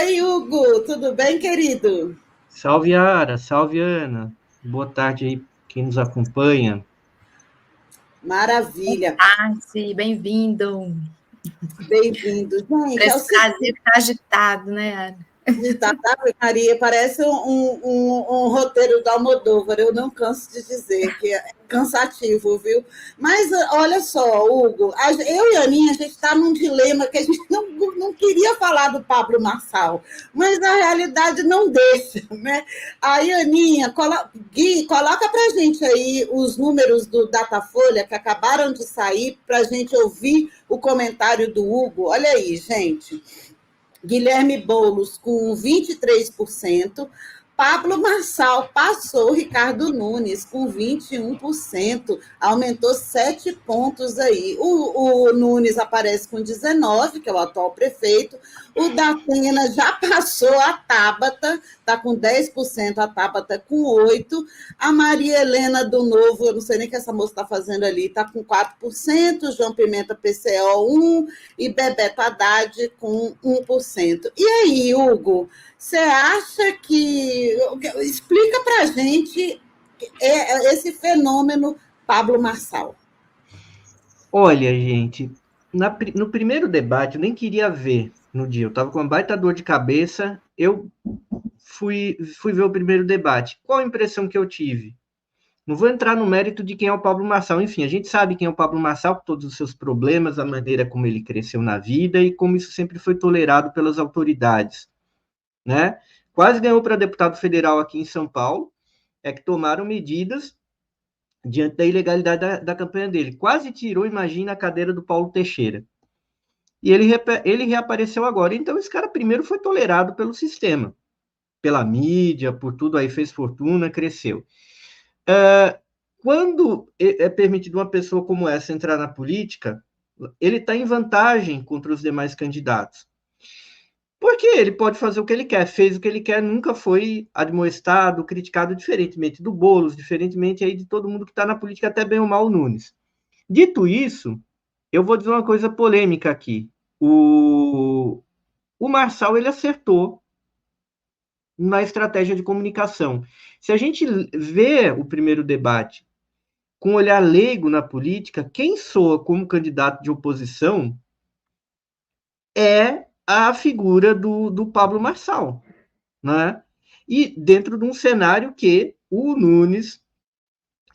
Oi, Hugo, tudo bem, querido? Salve, Ara, salve, Ana. Boa tarde aí, quem nos acompanha. Maravilha, Tarde, bem-vindo. bem-vindo. Gente, é o Para esse seguinte, Brasil que está agitado, né, Ana? Ave Maria, parece um roteiro da Almodóvar, eu não canso de dizer que é cansativo, viu? Mas olha só, Hugo, eu e a Aninha, a gente está num dilema que a gente não queria falar do Pablo Marçal, mas a realidade não deixa, né? Aí, Aninha, Gui, coloca para a gente aí os números do Datafolha que acabaram de sair para a gente ouvir o comentário do Hugo. Olha aí, gente. Guilherme Boulos com 23%, Pablo Marçal passou Ricardo Nunes com 21%, aumentou 7 pontos aí. O Nunes aparece com 19%, que é o atual prefeito, o Datena já passou a Tabata, está com 10%, a Tabata com 8%, a Maria Helena do Novo, eu não sei nem o que essa moça está fazendo ali, está com 4%, João Pimenta PCO 1%, e Bebeto Haddad com 1%. E aí, Hugo, você acha que. Explica para a gente esse fenômeno Pablo Marçal. Olha, gente, no primeiro debate, eu nem queria ver no dia, eu estava com uma baita dor de cabeça, eu fui ver o primeiro debate. Qual a impressão que eu tive? Não vou entrar no mérito de quem é o Pablo Marçal, enfim, a gente sabe quem é o Pablo Marçal, com todos os seus problemas, a maneira como ele cresceu na vida e como isso sempre foi tolerado pelas autoridades, né? Quase ganhou para deputado federal aqui em São Paulo, é que tomaram medidas diante da ilegalidade da campanha dele. Quase tirou, imagina, a cadeira do Paulo Teixeira. E ele reapareceu agora. Então, esse cara primeiro foi tolerado pelo sistema, pela mídia, por tudo aí, fez fortuna, cresceu. Quando é permitido uma pessoa como essa entrar na política, ele está em vantagem contra os demais candidatos. Porque ele pode fazer o que ele quer, fez o que ele quer, nunca foi admoestado, criticado, diferentemente do Boulos, diferentemente aí de todo mundo que está na política, até bem ou mal o Nunes. Dito isso, eu vou dizer uma coisa polêmica aqui. O Marçal, ele acertou na estratégia de comunicação. Se a gente vê o primeiro debate com um olhar leigo na política, quem soa como candidato de oposição é a figura do Pablo Marçal, né? E dentro de um cenário que o Nunes,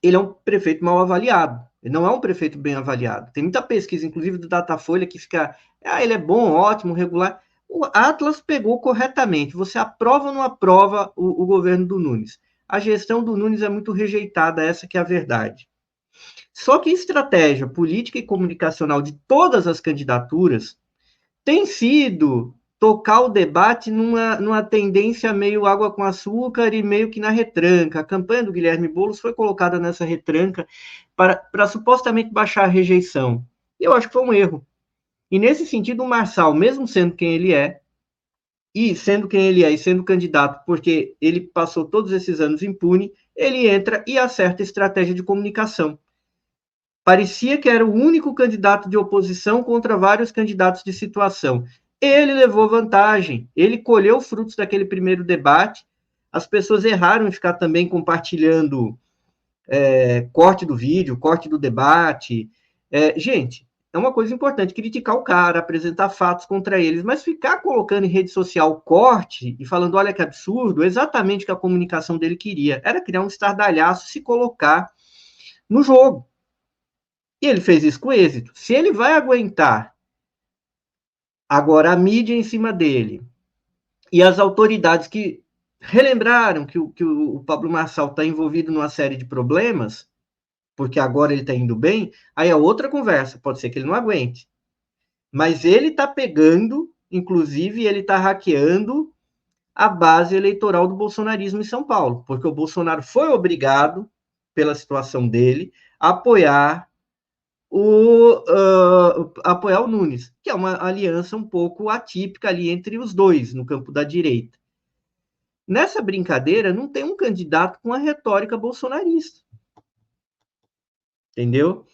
ele é um prefeito mal avaliado, ele não é um prefeito bem avaliado. Tem muita pesquisa, inclusive do Datafolha, que fica, ele é bom, ótimo, regular. O Atlas pegou corretamente, você aprova ou não aprova o governo do Nunes? A gestão do Nunes é muito rejeitada, essa que é a verdade. Só que a estratégia política e comunicacional de todas as candidaturas tem sido tocar o debate numa tendência meio água com açúcar e meio que na retranca. A campanha do Guilherme Boulos foi colocada nessa retranca para supostamente baixar a rejeição. E eu acho que foi um erro. E nesse sentido, o Marçal, mesmo sendo quem ele é, e sendo quem ele é, e sendo candidato, porque ele passou todos esses anos impune, ele entra e acerta a estratégia de comunicação. Parecia que era o único candidato de oposição contra vários candidatos de situação. Ele levou vantagem, ele colheu frutos daquele primeiro debate. As pessoas erraram em ficar também compartilhando corte do vídeo, corte do debate. Gente, é uma coisa importante criticar o cara, apresentar fatos contra eles, mas ficar colocando em rede social corte e falando, olha que absurdo, exatamente o que a comunicação dele queria, era criar um estardalhaço, se colocar no jogo. E ele fez isso com êxito. Se ele vai aguentar agora a mídia em cima dele e as autoridades que relembraram que o Pablo Marçal está envolvido numa série de problemas, porque agora ele está indo bem, aí é outra conversa. Pode ser que ele não aguente. Mas ele está pegando, inclusive, ele está hackeando a base eleitoral do bolsonarismo em São Paulo, porque o Bolsonaro foi obrigado, pela situação dele, a apoiar o Nunes, que é uma aliança um pouco atípica ali entre os dois, no campo da direita. Nessa brincadeira, não tem um candidato com a retórica bolsonarista. Entendeu?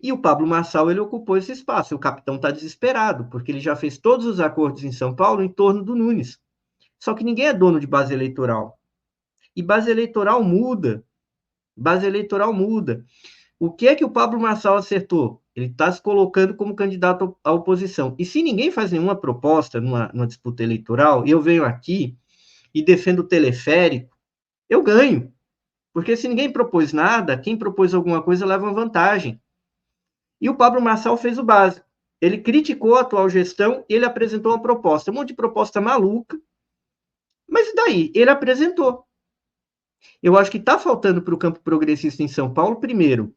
E o Pablo Marçal, ele ocupou esse espaço. O capitão está desesperado, porque ele já fez todos os acordos em São Paulo em torno do Nunes. Só que ninguém é dono de base eleitoral. E base eleitoral muda. Base eleitoral muda. O que é que o Pablo Marçal acertou? Ele está se colocando como candidato à oposição. E se ninguém faz nenhuma proposta numa disputa eleitoral, e eu venho aqui e defendo o teleférico, eu ganho. Porque se ninguém propôs nada, quem propôs alguma coisa leva uma vantagem. E o Pablo Marçal fez o básico. Ele criticou a atual gestão e ele apresentou uma proposta. Um monte de proposta maluca. Mas e daí? Ele apresentou. Eu acho que está faltando para o campo progressista em São Paulo, primeiro,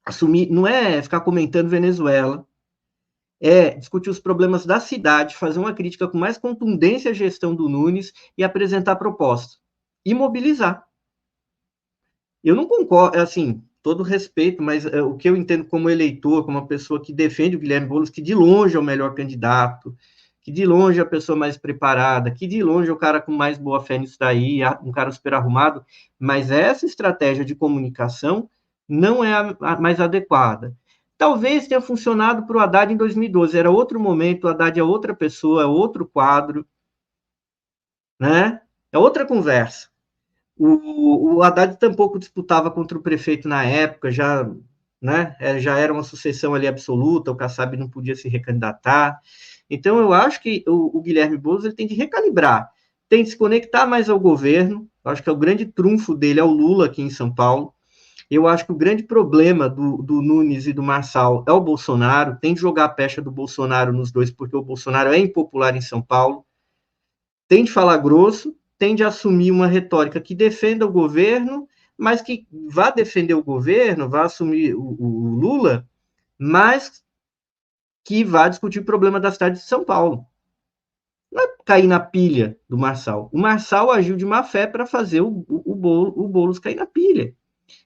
assumir, não é ficar comentando Venezuela, é discutir os problemas da cidade, fazer uma crítica com mais contundência à gestão do Nunes e apresentar proposta. E mobilizar. Eu não concordo, assim, todo respeito, mas o que eu entendo como eleitor, como uma pessoa que defende o Guilherme Boulos, que de longe é o melhor candidato, que de longe é a pessoa mais preparada, que de longe é o cara com mais boa fé nisso daí, um cara super arrumado, mas essa estratégia de comunicação não é a mais adequada. Talvez tenha funcionado para o Haddad em 2012, era outro momento, o Haddad é outra pessoa, é outro quadro, né? É outra conversa. O Haddad tampouco disputava contra o prefeito na época, já, né, já era uma sucessão ali absoluta, o Kassab não podia se recandidatar. Então, eu acho que o Guilherme Boulos ele tem de recalibrar, tem de se conectar mais ao governo. Eu acho que o grande trunfo dele é o Lula aqui em São Paulo. Eu acho que o grande problema do Nunes e do Marçal é o Bolsonaro, tem de jogar a pecha do Bolsonaro nos dois, porque o Bolsonaro é impopular em São Paulo, tem de falar grosso, tem de assumir uma retórica que defenda o governo, mas que vá defender o governo, vá assumir o Lula, mas que vá discutir o problema da cidade de São Paulo. Não é cair na pilha do Marçal. O Marçal agiu de má fé para fazer o Boulos cair na pilha.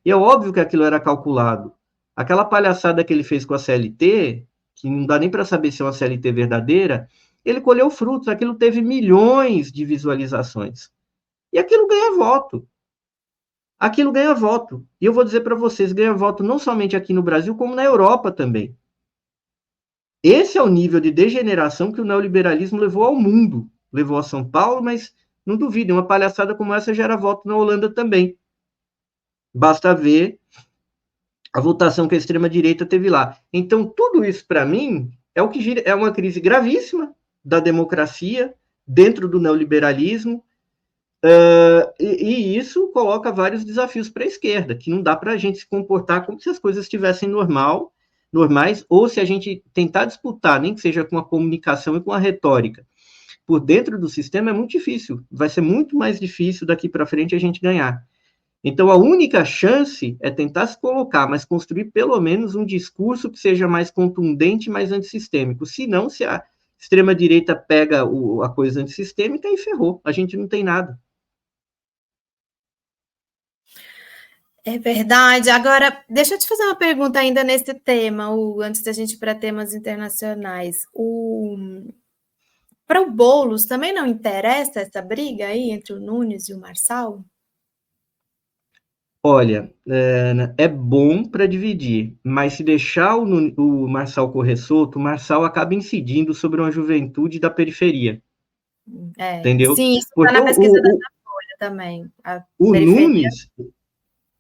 E é óbvio que aquilo era calculado. Aquela palhaçada que ele fez com a CLT, que não dá nem para saber se é uma CLT verdadeira, ele colheu frutos, aquilo teve milhões de visualizações. E aquilo ganha voto. Aquilo ganha voto. E eu vou dizer para vocês, ganha voto não somente aqui no Brasil, como na Europa também. Esse é o nível de degeneração que o neoliberalismo levou ao mundo. Levou a São Paulo, mas não duvidem, uma palhaçada como essa gera voto na Holanda também. Basta ver a votação que a extrema-direita teve lá. Então, tudo isso, para mim, é uma crise gravíssima da democracia dentro do neoliberalismo, e isso coloca vários desafios para a esquerda, que não dá para a gente se comportar como se as coisas estivessem normais, ou se a gente tentar disputar, nem que seja com a comunicação e com a retórica, por dentro do sistema é muito difícil. Vai ser muito mais difícil daqui para frente a gente ganhar. Então, a única chance é tentar se colocar, mas construir pelo menos um discurso que seja mais contundente, mais antissistêmico. Senão, se a extrema-direita pega a coisa antissistêmica, aí ferrou. A gente não tem nada. É verdade. Agora, deixa eu te fazer uma pergunta ainda nesse tema, antes da gente ir para temas internacionais. Para o Boulos, também não interessa essa briga aí entre o Nunes e o Marçal? Olha, é bom para dividir, mas se deixar o Marçal correr solto, o Marçal acaba incidindo sobre uma juventude da periferia. Entendeu? Sim, isso está na pesquisa da Folha também.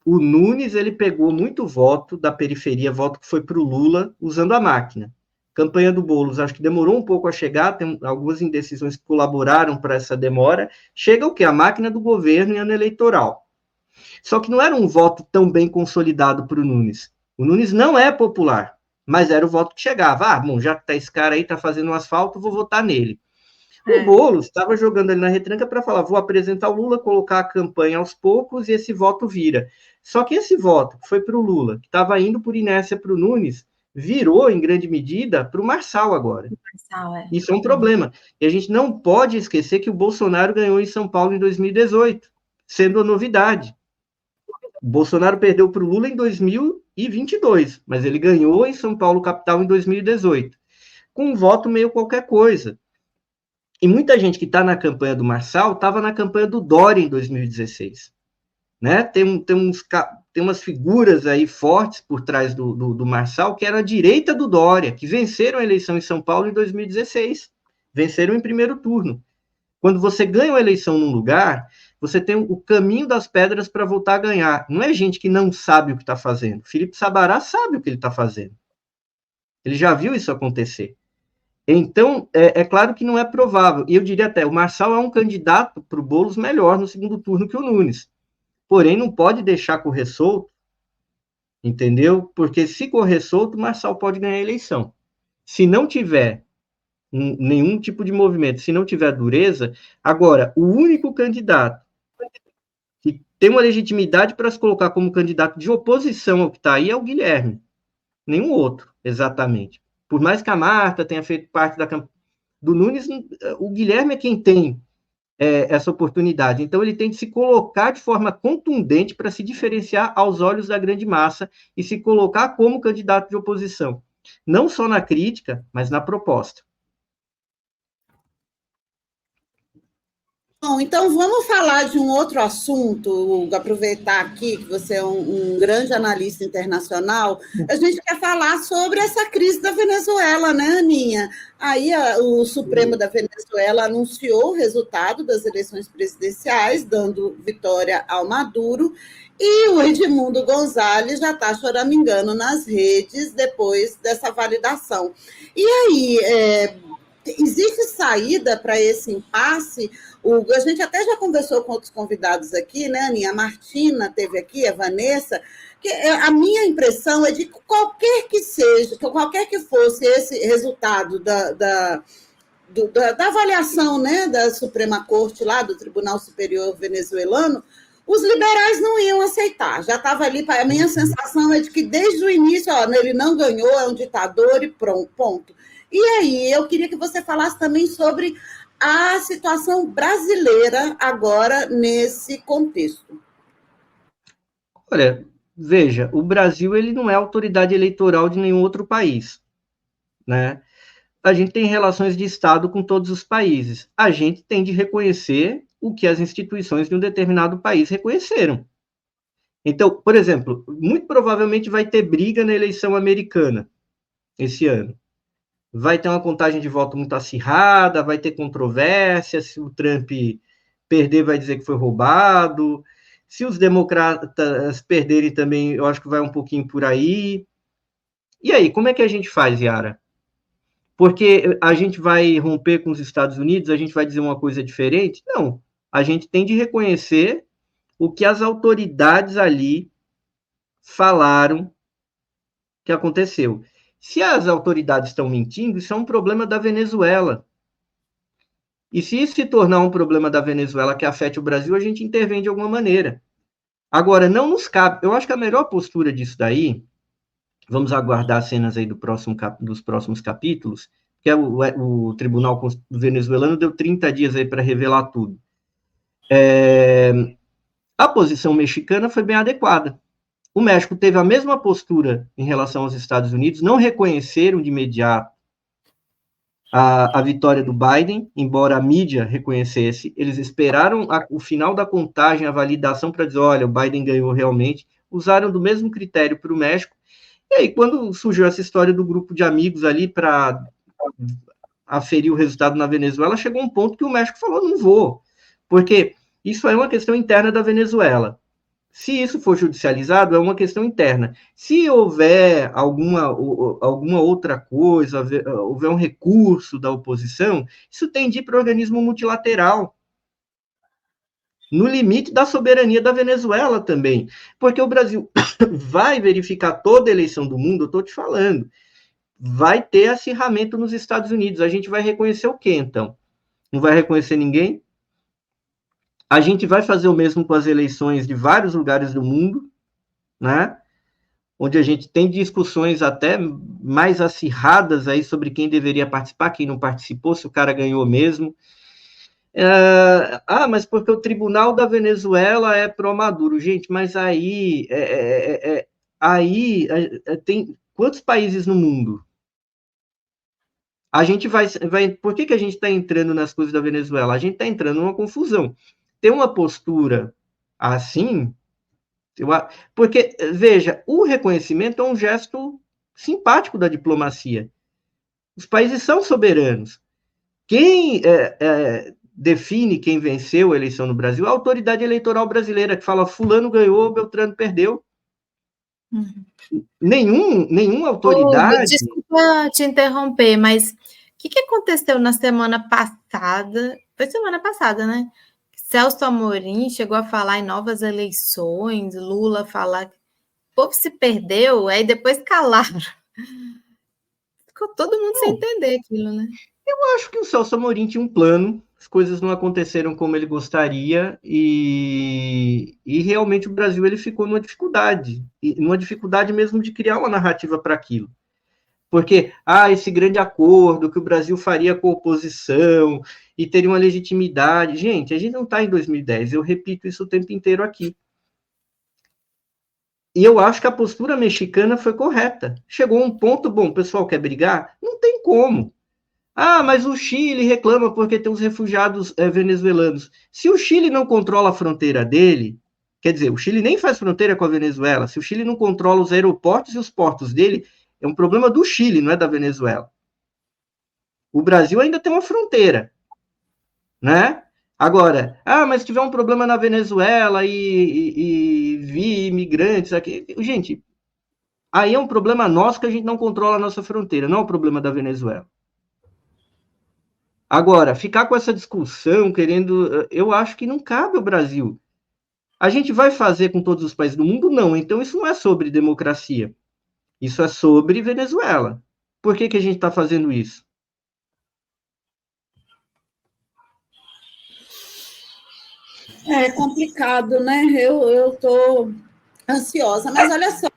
O Nunes, ele pegou muito voto da periferia, voto que foi para o Lula, usando a máquina. Campanha do Boulos, acho que demorou um pouco a chegar, tem algumas indecisões que colaboraram para essa demora. Chega o quê? A máquina do governo em ano eleitoral. Só que não era um voto tão bem consolidado para o Nunes. O Nunes não é popular, mas era o voto que chegava. Bom, já que tá esse cara aí, tá fazendo um asfalto, vou votar nele. O Boulos estava jogando ali na retranca para falar, vou apresentar o Lula, colocar a campanha aos poucos e esse voto vira. Só que esse voto que foi para o Lula, que estava indo por inércia para o Nunes, virou, em grande medida, para o Marçal agora. Isso é um problema. E a gente não pode esquecer que o Bolsonaro ganhou em São Paulo em 2018, sendo uma novidade. O Bolsonaro perdeu para o Lula em 2022, mas ele ganhou em São Paulo, capital, em 2018, com um voto meio qualquer coisa. E muita gente que está na campanha do Marçal estava na campanha do Dória em 2016. Né? Tem umas figuras aí fortes por trás do Marçal, que eram a direita do Dória, que venceram a eleição em São Paulo em 2016. Venceram em primeiro turno. Quando você ganha uma eleição num lugar, você tem o caminho das pedras para voltar a ganhar. Não é gente que não sabe o que está fazendo. Felipe Sabará sabe o que ele está fazendo. Ele já viu isso acontecer. Então, é claro que não é provável. E eu diria até, o Marçal é um candidato para o Boulos melhor no segundo turno que o Nunes. Porém, não pode deixar correr solto, entendeu? Porque se correr solto, o Marçal pode ganhar a eleição. Se não tiver nenhum tipo de movimento, se não tiver dureza, agora, o único candidato que tem uma legitimidade para se colocar como candidato de oposição ao que está aí é o Guilherme. Nenhum outro, exatamente. Por mais que a Marta tenha feito parte da campanha do Nunes, o Guilherme é quem tem essa oportunidade. Então, ele tem de se colocar de forma contundente para se diferenciar aos olhos da grande massa e se colocar como candidato de oposição. Não só na crítica, mas na proposta. Bom, então vamos falar de um outro assunto, Hugo, aproveitar aqui que você é um grande analista internacional. A gente quer falar sobre essa crise da Venezuela, né, Aninha? Aí o Supremo da Venezuela anunciou o resultado das eleições presidenciais, dando vitória ao Maduro, e o Edmundo Gonzalez já está choramingando nas redes depois dessa validação. E aí, existe saída para esse impasse? Hugo, a gente até já conversou com outros convidados aqui, né, Aninha? A Martina teve aqui, a Vanessa, que a minha impressão é de que qualquer que fosse esse resultado da avaliação, né, da Suprema Corte lá, do Tribunal Superior venezuelano, os liberais não iam aceitar. Já estava ali, a minha sensação é de que desde o início, ele não ganhou, é um ditador e pronto, ponto. E aí, eu queria que você falasse também sobre a situação brasileira agora nesse contexto. Olha, veja, o Brasil ele não é autoridade eleitoral de nenhum outro país, né? A gente tem relações de Estado com todos os países. A gente tem de reconhecer o que as instituições de um determinado país reconheceram. Então, por exemplo, muito provavelmente vai ter briga na eleição americana esse ano. Vai ter uma contagem de voto muito acirrada, vai ter controvérsia, se o Trump perder vai dizer que foi roubado, se os democratas perderem também, eu acho que vai um pouquinho por aí. E aí, como é que a gente faz, Yara? Porque a gente vai romper com os Estados Unidos, a gente vai dizer uma coisa diferente? Não, a gente tem de reconhecer o que as autoridades ali falaram que aconteceu. Se as autoridades estão mentindo, isso é um problema da Venezuela. E se isso se tornar um problema da Venezuela que afete o Brasil, a gente intervém de alguma maneira. Agora, não nos cabe. Eu acho que a melhor postura disso daí, vamos aguardar cenas aí dos próximos capítulos, que o Tribunal Venezuelano deu 30 dias aí para revelar tudo. A posição mexicana foi bem adequada. O México teve a mesma postura em relação aos Estados Unidos, não reconheceram de imediato a vitória do Biden, embora a mídia reconhecesse. Eles esperaram o final da contagem, a validação para dizer, olha, o Biden ganhou realmente. Usaram do mesmo critério para o México. E aí, quando surgiu essa história do grupo de amigos ali para aferir o resultado na Venezuela, chegou um ponto que o México falou, não vou. Porque isso é uma questão interna da Venezuela. Se isso for judicializado, é uma questão interna. Se houver alguma outra coisa, houver um recurso da oposição, isso tem de ir para o organismo multilateral, no limite da soberania da Venezuela também. Porque o Brasil vai verificar toda a eleição do mundo, eu estou te falando, vai ter acirramento nos Estados Unidos. A gente vai reconhecer o quê, então? Não vai reconhecer ninguém? A gente vai fazer o mesmo com as eleições de vários lugares do mundo, né? Onde a gente tem discussões até mais acirradas aí sobre quem deveria participar, quem não participou, se o cara ganhou mesmo. Mas porque o Tribunal da Venezuela é pró-Maduro. Gente, mas aí tem quantos países no mundo? A gente vai por que a gente está entrando nas coisas da Venezuela? A gente está entrando numa confusão. Ter uma postura assim, porque, veja, o reconhecimento é um gesto simpático da diplomacia. Os países são soberanos. Quem define quem venceu a eleição no Brasil é a autoridade eleitoral brasileira, que fala fulano ganhou, Beltrano perdeu. Nenhuma autoridade... Desculpa te interromper, mas o que aconteceu na semana passada? Foi semana passada, né? Celso Amorim chegou a falar em novas eleições, Lula falar que o povo se perdeu, aí depois calaram. Ficou todo mundo sem entender aquilo, né? Eu acho que o Celso Amorim tinha um plano, as coisas não aconteceram como ele gostaria e realmente o Brasil ele ficou numa dificuldade mesmo de criar uma narrativa para aquilo. Porque, esse grande acordo que o Brasil faria com a oposição e teria uma legitimidade. Gente, a gente não está em 2010, eu repito isso o tempo inteiro aqui. E eu acho que a postura mexicana foi correta. Chegou um ponto, bom, o pessoal quer brigar? Não tem como. Mas o Chile reclama porque tem os refugiados venezuelanos. Se o Chile não controla a fronteira dele, quer dizer, o Chile nem faz fronteira com a Venezuela, se o Chile não controla os aeroportos e os portos dele, é um problema do Chile, não é da Venezuela. O Brasil ainda tem uma fronteira, né? Agora, mas se tiver um problema na Venezuela e vir imigrantes aqui... Gente, aí é um problema nosso que a gente não controla a nossa fronteira, não é um problema da Venezuela. Agora, ficar com essa discussão, eu acho que não cabe ao Brasil. A gente vai fazer com todos os países do mundo? Não. Então, isso não é sobre democracia. Isso é sobre Venezuela. Por que a gente está fazendo isso? É complicado, né? Eu tô ansiosa, mas olha só,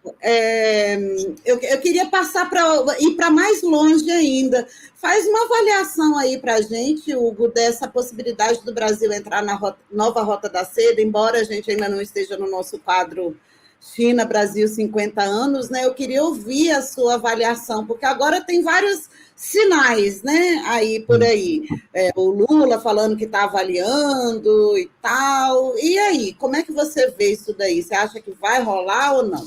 eu queria passar para ir para mais longe ainda. Faz uma avaliação aí para a gente, Hugo, dessa possibilidade do Brasil entrar na nova Rota da Seda, embora a gente ainda não esteja no nosso quadro China, Brasil, 50 anos, né? Eu queria ouvir a sua avaliação, porque agora tem vários sinais, né? Por aí. O Lula falando que está avaliando e tal. E aí, como é que você vê isso daí? Você acha que vai rolar ou não?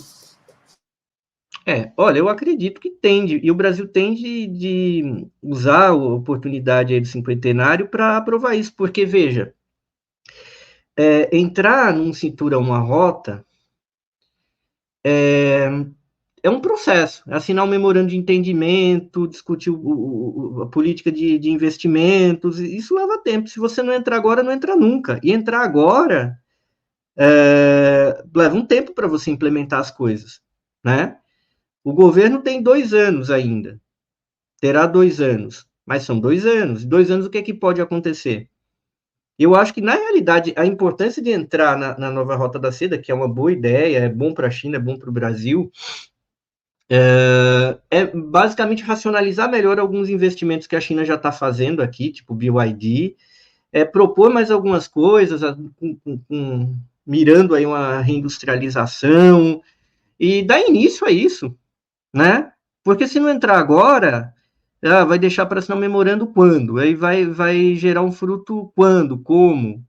Olha, eu acredito que tende, e o Brasil tende de usar a oportunidade aí do cinquentenário para aprovar isso, porque, veja, entrar num cinturão, uma rota, é um processo, assinar um memorando de entendimento, discutir a política de investimentos, isso leva tempo. Se você não entrar agora, não entra nunca. E entrar agora leva um tempo para você implementar as coisas, né? O governo tem 2 anos ainda, terá 2 anos, mas são 2 anos. 2 anos, o que é que pode acontecer? Eu acho que, na realidade, a importância de entrar na nova Rota da Seda, que é uma boa ideia, é bom para a China, é bom para o Brasil, é basicamente racionalizar melhor alguns investimentos que a China já está fazendo aqui, tipo BYD, propor mais algumas coisas, mirando aí uma reindustrialização, e dar início a isso, né? Porque se não entrar agora, vai deixar para assinar um memorando quando? Aí vai gerar um fruto quando? Como?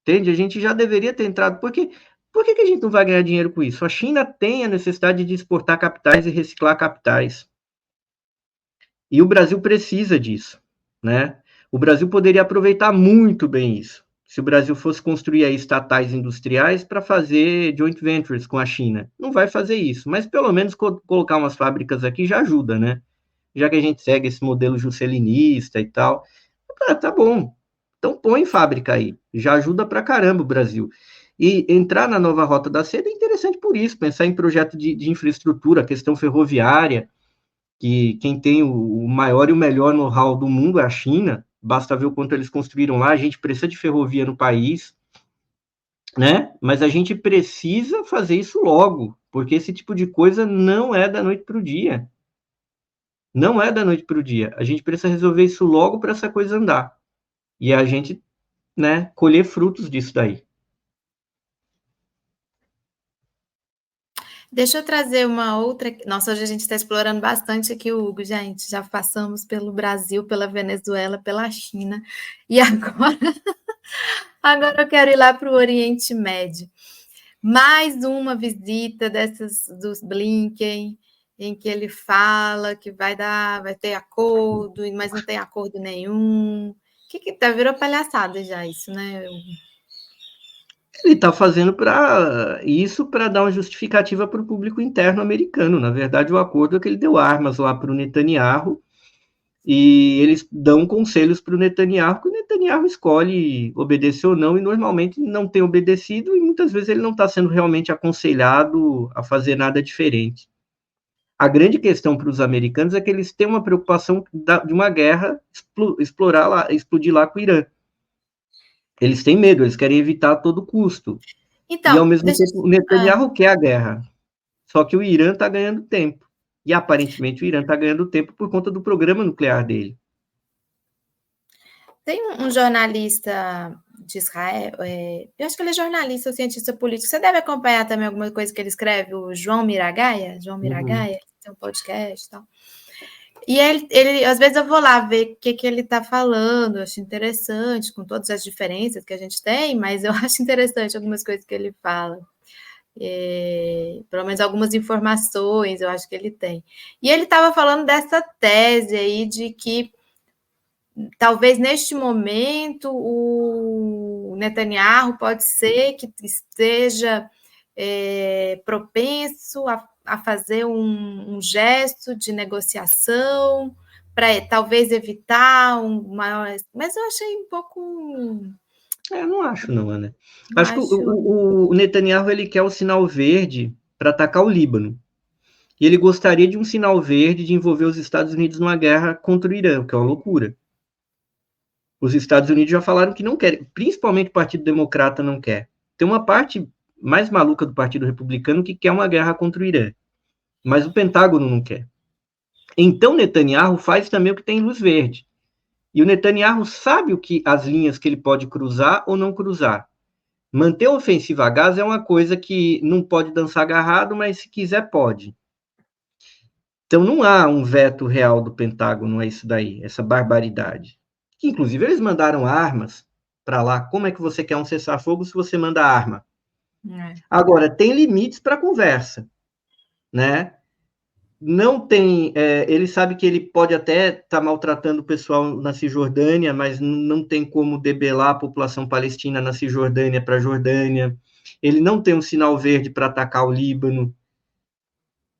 Entende? A gente já deveria ter entrado. Por que a gente não vai ganhar dinheiro com isso? A China tem a necessidade de exportar capitais e reciclar capitais. E o Brasil precisa disso, né? O Brasil poderia aproveitar muito bem isso. Se o Brasil fosse construir aí estatais industriais para fazer joint ventures com a China. Não vai fazer isso, mas pelo menos colocar umas fábricas aqui já ajuda, né? Já que a gente segue esse modelo juscelinista e tal. Tá bom. Então põe fábrica aí. Já ajuda pra caramba o Brasil. E entrar na nova Rota da Seda é interessante por isso, pensar em projeto de infraestrutura, questão ferroviária, que quem tem o maior e o melhor know-how do mundo é a China, basta ver o quanto eles construíram lá, a gente precisa de ferrovia no país, né? Mas a gente precisa fazer isso logo, porque esse tipo de coisa não é da noite para o dia. Não é da noite para o dia. A gente precisa resolver isso logo para essa coisa andar. E a gente, né, colher frutos disso daí. Deixa eu trazer uma outra. Nossa, hoje a gente está explorando bastante aqui o Hugo, gente. Já passamos pelo Brasil, pela Venezuela, pela China. E agora eu quero ir lá para o Oriente Médio. Mais uma visita dessas dos Blinken, em que ele fala que vai ter acordo, mas não tem acordo nenhum, que virou palhaçada já isso, né? Ele está fazendo isso para dar uma justificativa para o público interno americano. Na verdade, o acordo é que ele deu armas lá para o Netanyahu e eles dão conselhos para o Netanyahu, que o Netanyahu escolhe obedecer ou não, e normalmente não tem obedecido, e muitas vezes ele não está sendo realmente aconselhado a fazer nada diferente. A grande questão para os americanos é que eles têm uma preocupação de uma guerra explodir lá com o Irã. Eles têm medo, eles querem evitar a todo custo. Então, e, ao mesmo tempo, o Netanyahu quer a guerra. Só que o Irã está ganhando tempo. E, aparentemente, o Irã está ganhando tempo por conta do programa nuclear dele. Tem um jornalista de Israel, eu acho que ele é jornalista ou cientista político. Você deve acompanhar também alguma coisa que ele escreve, o João Miragaia, tem um podcast e tal. E ele, às vezes eu vou lá ver o que ele está falando, eu acho interessante, com todas as diferenças que a gente tem, mas eu acho interessante algumas coisas que ele fala. Pelo menos algumas informações eu acho que ele tem. E ele estava falando dessa tese aí de que talvez neste momento o Netanyahu pode ser que esteja propenso a fazer um gesto de negociação para talvez evitar um maior... Mas eu achei um pouco... Eu não acho, não, Ana. Acho que o Netanyahu ele quer o sinal verde para atacar o Líbano. E ele gostaria de um sinal verde de envolver os Estados Unidos numa guerra contra o Irã, que é uma loucura. Os Estados Unidos já falaram que não querem, principalmente o Partido Democrata não quer. Tem uma parte mais maluca do Partido Republicano que quer uma guerra contra o Irã, mas o Pentágono não quer. Então Netanyahu faz também o que tem luz verde. E o Netanyahu sabe as linhas que ele pode cruzar ou não cruzar. Manter a ofensiva a Gaza é uma coisa que não pode dançar agarrado, mas se quiser pode. Então não há um veto real do Pentágono a isso daí, essa barbaridade. Que, inclusive, eles mandaram armas para lá. Como é que você quer um cessar-fogo se você manda arma? Agora, tem limites para a conversa, né? Não tem... ele sabe que ele pode até estar maltratando o pessoal na Cisjordânia, mas não tem como debelar a população palestina na Cisjordânia para a Jordânia. Ele não tem um sinal verde para atacar o Líbano.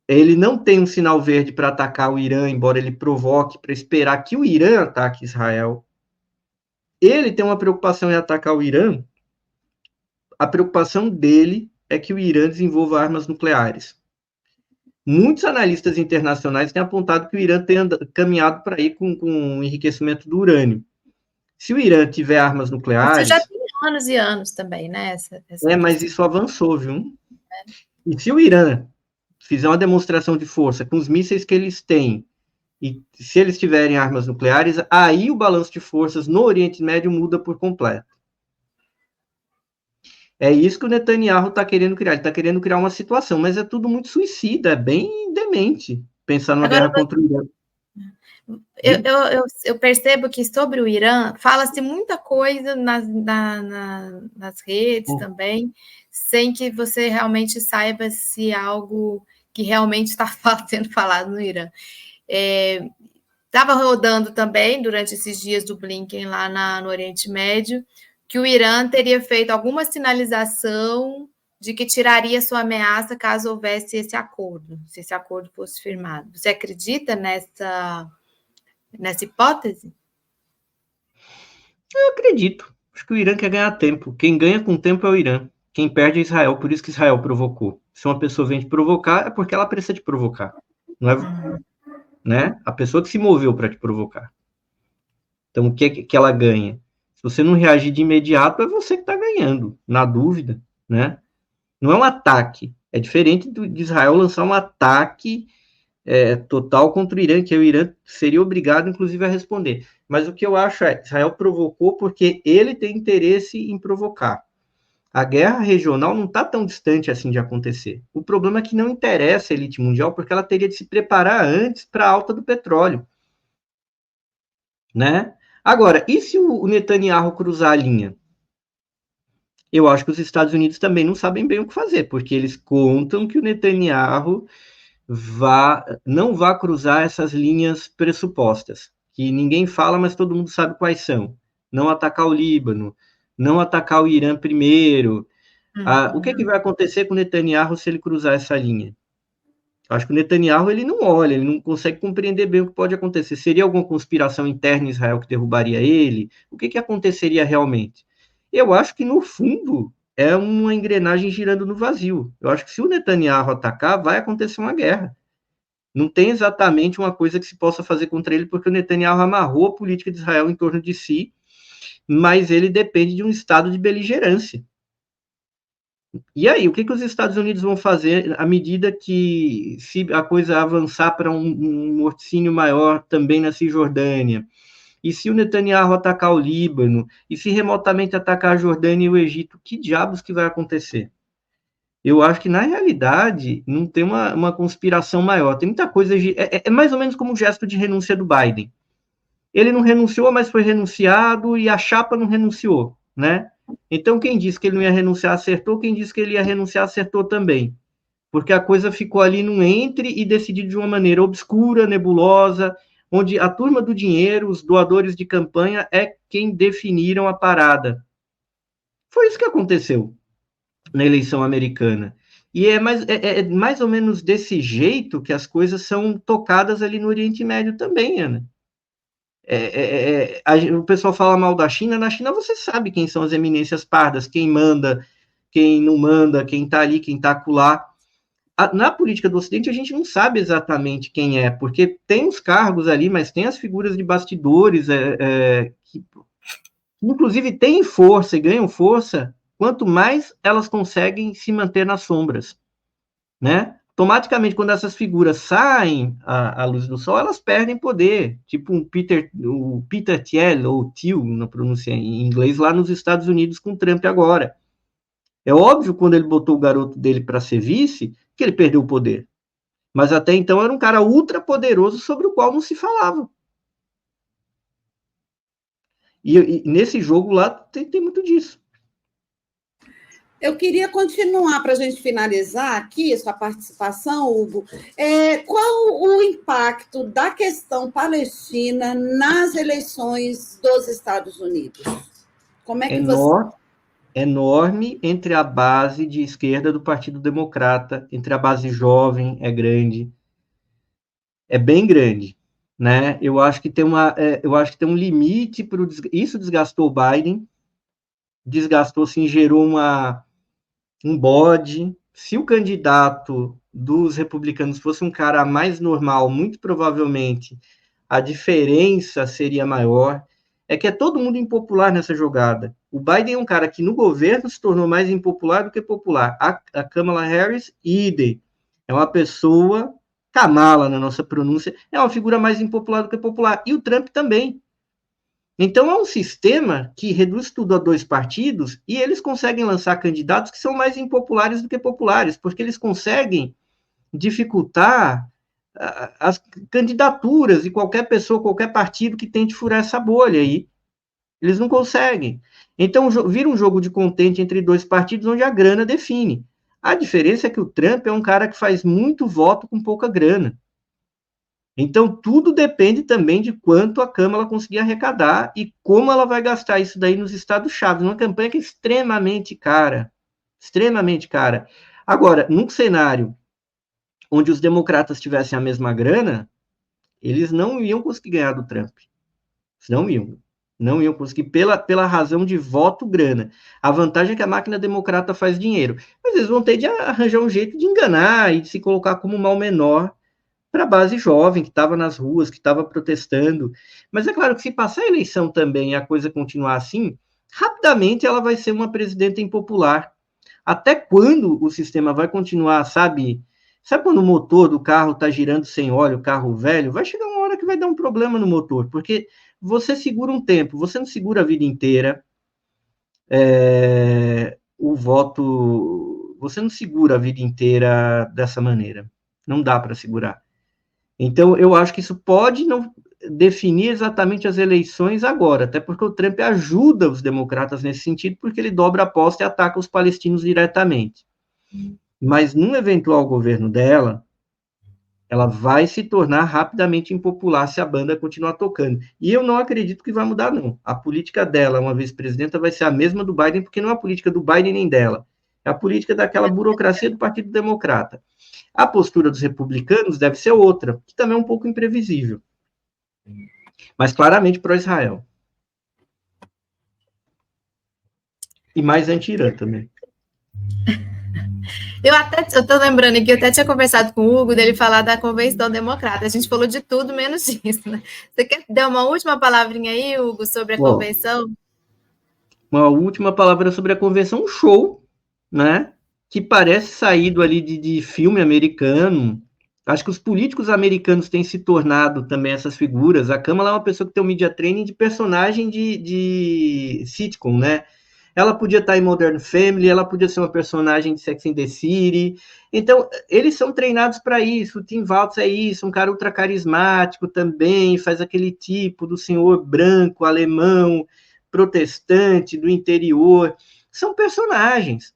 Ele não tem um sinal verde para atacar o Irã, embora ele provoque, para esperar que o Irã ataque Israel. Ele tem uma preocupação em atacar o Irã. A preocupação dele é que o Irã desenvolva armas nucleares. Muitos analistas internacionais têm apontado que o Irã tem caminhado para ir com o enriquecimento do urânio. Se o Irã tiver armas nucleares... Isso já tem anos e anos também, né? Mas isso avançou, viu? E se o Irã fizer uma demonstração de força com os mísseis que eles têm, e se eles tiverem armas nucleares, aí o balanço de forças no Oriente Médio muda por completo. É isso que o Netanyahu está querendo criar. Ele está querendo criar uma situação, mas é tudo muito suicida, é bem demente pensar numa guerra contra o Irã. Eu percebo que sobre o Irã fala-se muita coisa nas redes também, sem que você realmente saiba se é algo que realmente está sendo falado no Irã. Estava rodando também, durante esses dias do Blinken lá no Oriente Médio, que o Irã teria feito alguma sinalização de que tiraria sua ameaça caso houvesse esse acordo, se esse acordo fosse firmado. Você acredita nessa hipótese? Eu acredito. Acho que o Irã quer ganhar tempo. Quem ganha com tempo é o Irã. Quem perde é Israel. Por isso que Israel provocou. Se uma pessoa vem te provocar, é porque ela precisa te provocar. Não é, né? A pessoa que se moveu para te provocar. Então, o que ela ganha? Se você não reagir de imediato, é você que está ganhando, na dúvida, né? Não é um ataque. É diferente de Israel lançar um ataque total contra o Irã, que o Irã seria obrigado, inclusive, a responder. Mas o que eu acho é, Israel provocou porque ele tem interesse em provocar. A guerra regional não está tão distante assim de acontecer. O problema é que não interessa a elite mundial, porque ela teria de se preparar antes para a alta do petróleo, né? Agora, e se o Netanyahu cruzar a linha? Eu acho que os Estados Unidos também não sabem bem o que fazer, porque eles contam que o Netanyahu não vá cruzar essas linhas pressupostas, que ninguém fala, mas todo mundo sabe quais são, não atacar o Líbano, não atacar o Irã primeiro. O que vai acontecer com o Netanyahu se ele cruzar essa linha? Acho que o Netanyahu ele não olha, ele não consegue compreender bem o que pode acontecer. Seria alguma conspiração interna em Israel que derrubaria ele? O que aconteceria realmente? Eu acho que, no fundo, é uma engrenagem girando no vazio. Eu acho que se o Netanyahu atacar, vai acontecer uma guerra. Não tem exatamente uma coisa que se possa fazer contra ele, porque o Netanyahu amarrou a política de Israel em torno de si, mas ele depende de um estado de beligerância. E aí, o que os Estados Unidos vão fazer à medida que, se a coisa avançar para um morticínio maior também na Cisjordânia? E se o Netanyahu atacar o Líbano? E se remotamente atacar a Jordânia e o Egito? Que diabos que vai acontecer? Eu acho que, na realidade, não tem uma conspiração maior. Tem muita coisa... É mais ou menos como o gesto de renúncia do Biden. Ele não renunciou, mas foi renunciado, e a chapa não renunciou, né? Então, quem disse que ele não ia renunciar, acertou. Quem disse que ele ia renunciar, acertou também. Porque a coisa ficou ali num entre e decidido de uma maneira obscura, nebulosa, onde a turma do dinheiro, os doadores de campanha, é quem definiram a parada. Foi isso que aconteceu na eleição americana. E é mais ou menos desse jeito que as coisas são tocadas ali no Oriente Médio também, Ana. O pessoal fala mal da China. Na China você sabe quem são as eminências pardas, quem manda, quem não manda, quem está ali, quem está acolá. Na política do Ocidente a gente não sabe exatamente quem é, porque tem os cargos ali, mas tem as figuras de bastidores, que inclusive têm força e ganham força quanto mais elas conseguem se manter nas sombras, né? Automaticamente, quando essas figuras saem à luz do sol, elas perdem poder, tipo o Peter Thiel, ou Thiel, na pronúncia em inglês, lá nos Estados Unidos com Trump agora. É óbvio, quando ele botou o garoto dele para ser vice, que ele perdeu o poder. Mas até então era um cara ultra poderoso sobre o qual não se falava. E nesse jogo lá tem muito disso. Eu queria continuar, para a gente finalizar aqui sua participação, Hugo. Qual o impacto da questão palestina nas eleições dos Estados Unidos? Como é que Enorme entre a base de esquerda do Partido Democrata, entre a base jovem, é grande, é bem grande, né? Eu acho que tem um limite para isso. Desgastou o Biden, desgastou, sim, gerou um bode. Se o candidato dos republicanos fosse um cara mais normal, muito provavelmente a diferença seria maior. É que é todo mundo impopular nessa jogada. O Biden é um cara que no governo se tornou mais impopular do que popular. A Kamala Harris, idem. É uma pessoa, Kamala na nossa pronúncia, é uma figura mais impopular do que popular. E o Trump também. Então é um sistema que reduz tudo a 2 partidos e eles conseguem lançar candidatos que são mais impopulares do que populares, porque eles conseguem dificultar as candidaturas de qualquer pessoa, qualquer partido que tente furar essa bolha aí. Eles não conseguem. Então, vira um jogo de contente entre 2 partidos onde a grana define. A diferença é que o Trump é um cara que faz muito voto com pouca grana. Então, tudo depende também de quanto a Câmara conseguir arrecadar e como ela vai gastar isso daí nos estados-chave. Uma campanha que é extremamente cara. Extremamente cara. Agora, num cenário onde os democratas tivessem a mesma grana, eles não iam conseguir ganhar do Trump. Não iam conseguir pela razão de voto, grana. A vantagem é que a máquina democrata faz dinheiro. Mas eles vão ter de arranjar um jeito de enganar e de se colocar como mal menor para a base jovem que estava nas ruas, que estava protestando. Mas é claro que se passar a eleição também e a coisa continuar assim, rapidamente ela vai ser uma presidenta impopular. Até quando o sistema vai continuar, sabe quando o motor do carro está girando sem óleo, o carro velho? Vai chegar uma hora que vai dar um problema no motor, porque você segura um tempo, você não segura a vida inteira. O voto, você não segura a vida inteira dessa maneira. Não dá para segurar. Então, eu acho que isso pode não definir exatamente as eleições agora, até porque o Trump ajuda os democratas nesse sentido, porque ele dobra a aposta e ataca os palestinos diretamente. Mas num eventual governo dela, Ela vai se tornar rapidamente impopular se a banda continuar tocando. E eu não acredito que vai mudar, não. A política dela, uma vez presidenta, vai ser a mesma do Biden, porque não é a política do Biden nem dela. É a política daquela burocracia do Partido Democrata. A postura dos republicanos deve ser outra, que também é um pouco imprevisível. Mas claramente pró-Israel. E mais anti-Irã também. Eu estou lembrando aqui, eu até tinha conversado com o Hugo, dele falar da Convenção Democrata. A gente falou de tudo, menos disso, né? Você quer dar uma última palavrinha aí, Hugo, sobre a convenção? Uma última palavra sobre a convenção, um show, né? Que parece saído ali de filme americano. Acho que os políticos americanos têm se tornado também essas figuras. A Kamala é uma pessoa que tem um media training de personagem de sitcom, né? Ela podia estar em Modern Family, ela podia ser uma personagem de Sex and the City. Então, eles são treinados para isso. O Tim Waltz é isso, um cara ultra carismático também, faz aquele tipo do senhor branco, alemão, protestante, do interior. São personagens.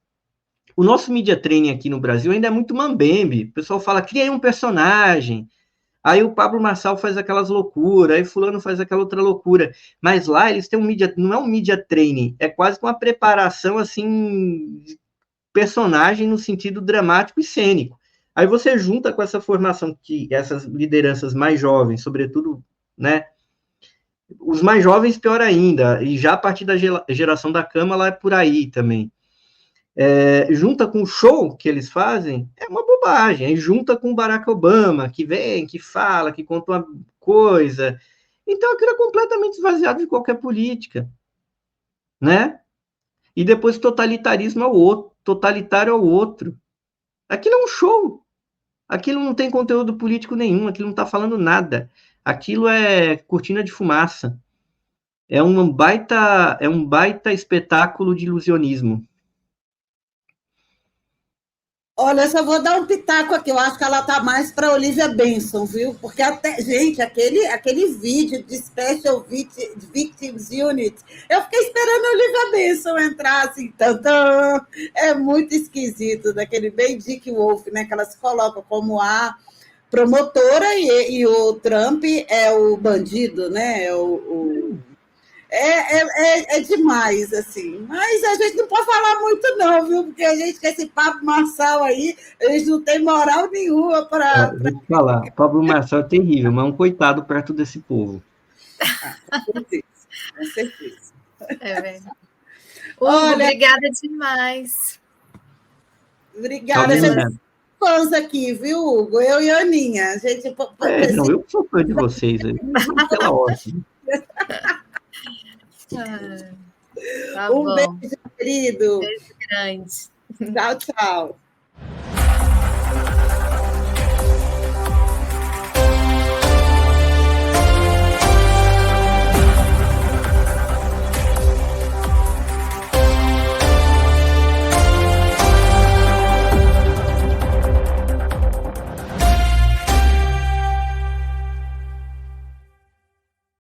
O nosso media training aqui no Brasil ainda é muito mambembe. O pessoal fala, cria aí um personagem. Aí o Pablo Marçal faz aquelas loucuras, aí fulano faz aquela outra loucura. Mas lá eles têm um media, não é um media training, é quase uma preparação assim, de personagem no sentido dramático e cênico. Aí você junta com essa formação que essas lideranças mais jovens, sobretudo, né? Os mais jovens, pior ainda, e já a partir da geração da Câmara é por aí também. Junta com o show que eles fazem, é uma bobagem. Aí junta com o Barack Obama, que vem, que fala, que conta uma coisa. Então aquilo é completamente esvaziado de qualquer política, né? E depois totalitarismo ao outro, totalitário ao outro. Aquilo é um show. Aquilo não tem conteúdo político nenhum, aquilo não está falando nada. Aquilo é cortina de fumaça. É um baita espetáculo de ilusionismo. Olha, eu só vou dar um pitaco aqui. Eu acho que ela tá mais para Olivia Benson, viu? Porque até, gente, aquele vídeo de Special Victims Unit, eu fiquei esperando a Olivia Benson entrar assim, tantã. É muito esquisito, daquele bem Dick Wolf, né? Que ela se coloca como a promotora e o Trump é o bandido, né? É demais, assim. Mas a gente não pode falar muito, não, viu? Porque a gente, com esse papo Marçal aí, a gente não tem moral nenhuma para. Vou te falar, Pablo Marçal é terrível, mas é um coitado perto desse povo. Com certeza. É verdade. Olha, obrigada demais. Obrigada. Fãs aqui, viu, Hugo? Eu e a Aninha. A gente... não, eu sou fã de vocês aí. Pela ordem. Tá beijo, querido. Beijo grande. Tchau, tchau.